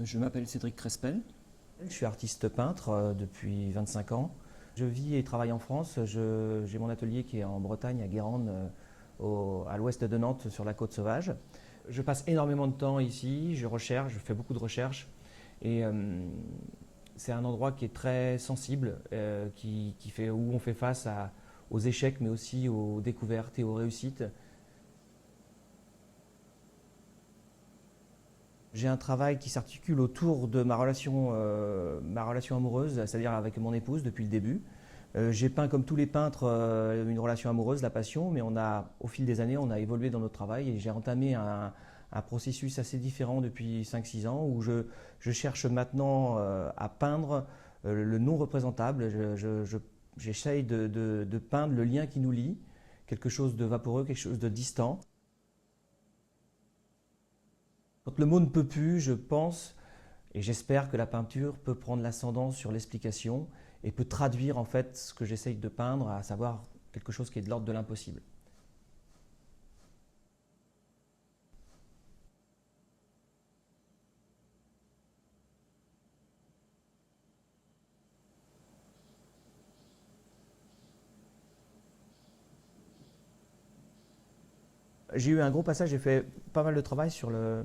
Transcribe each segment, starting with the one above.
Je m'appelle Cédric Crespel. Je suis artiste peintre depuis 25 ans. Je vis et travaille en France. J'ai mon atelier qui est en Bretagne, à Guérande, à l'ouest de Nantes, sur la côte sauvage. Je passe énormément de temps ici, je recherche, je fais beaucoup de recherches. Et c'est un endroit qui est très sensible, où on fait face aux échecs, mais aussi aux découvertes et aux réussites. J'ai un travail qui s'articule autour de ma relation amoureuse, c'est-à-dire avec mon épouse depuis le début. J'ai peint comme tous les peintres une relation amoureuse, la passion, mais au fil des années, on a évolué dans notre travail et j'ai entamé un processus assez différent depuis 5-6 ans où je cherche maintenant à peindre le non représentable. J'essaye de peindre le lien qui nous lie, quelque chose de vaporeux, quelque chose de distant. Quand le mot ne peut plus, je pense et j'espère que la peinture peut prendre l'ascendant sur l'explication et peut traduire en fait ce que j'essaye de peindre, à savoir quelque chose qui est de l'ordre de l'impossible. J'ai eu un gros passage, j'ai fait pas mal de travail sur le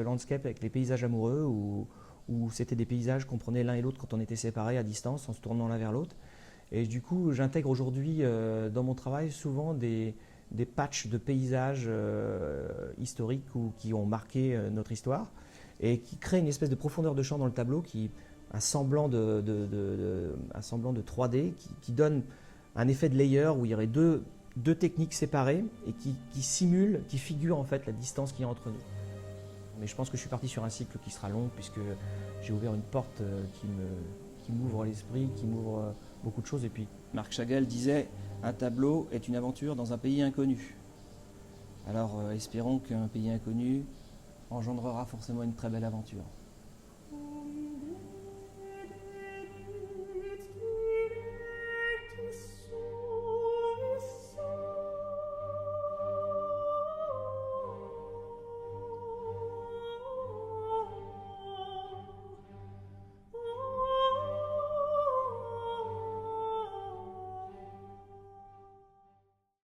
landscape avec les paysages amoureux où c'était des paysages qu'on prenait l'un et l'autre quand on était séparés à distance en se tournant l'un vers l'autre. Et du coup, j'intègre aujourd'hui dans mon travail souvent des patchs de paysages historiques ou qui ont marqué notre histoire et qui créent une espèce de profondeur de champ dans le tableau, un semblant un semblant de 3D qui donne un effet de layer où il y aurait deux techniques séparées et qui simulent, qui figurent en fait la distance qu'il y a entre nous. Mais je pense que je suis parti sur un cycle qui sera long puisque j'ai ouvert une porte qui m'ouvre l'esprit, qui m'ouvre beaucoup de choses. Et puis Marc Chagall disait « Un tableau est une aventure dans un pays inconnu ». Alors espérons qu'un pays inconnu engendrera forcément une très belle aventure.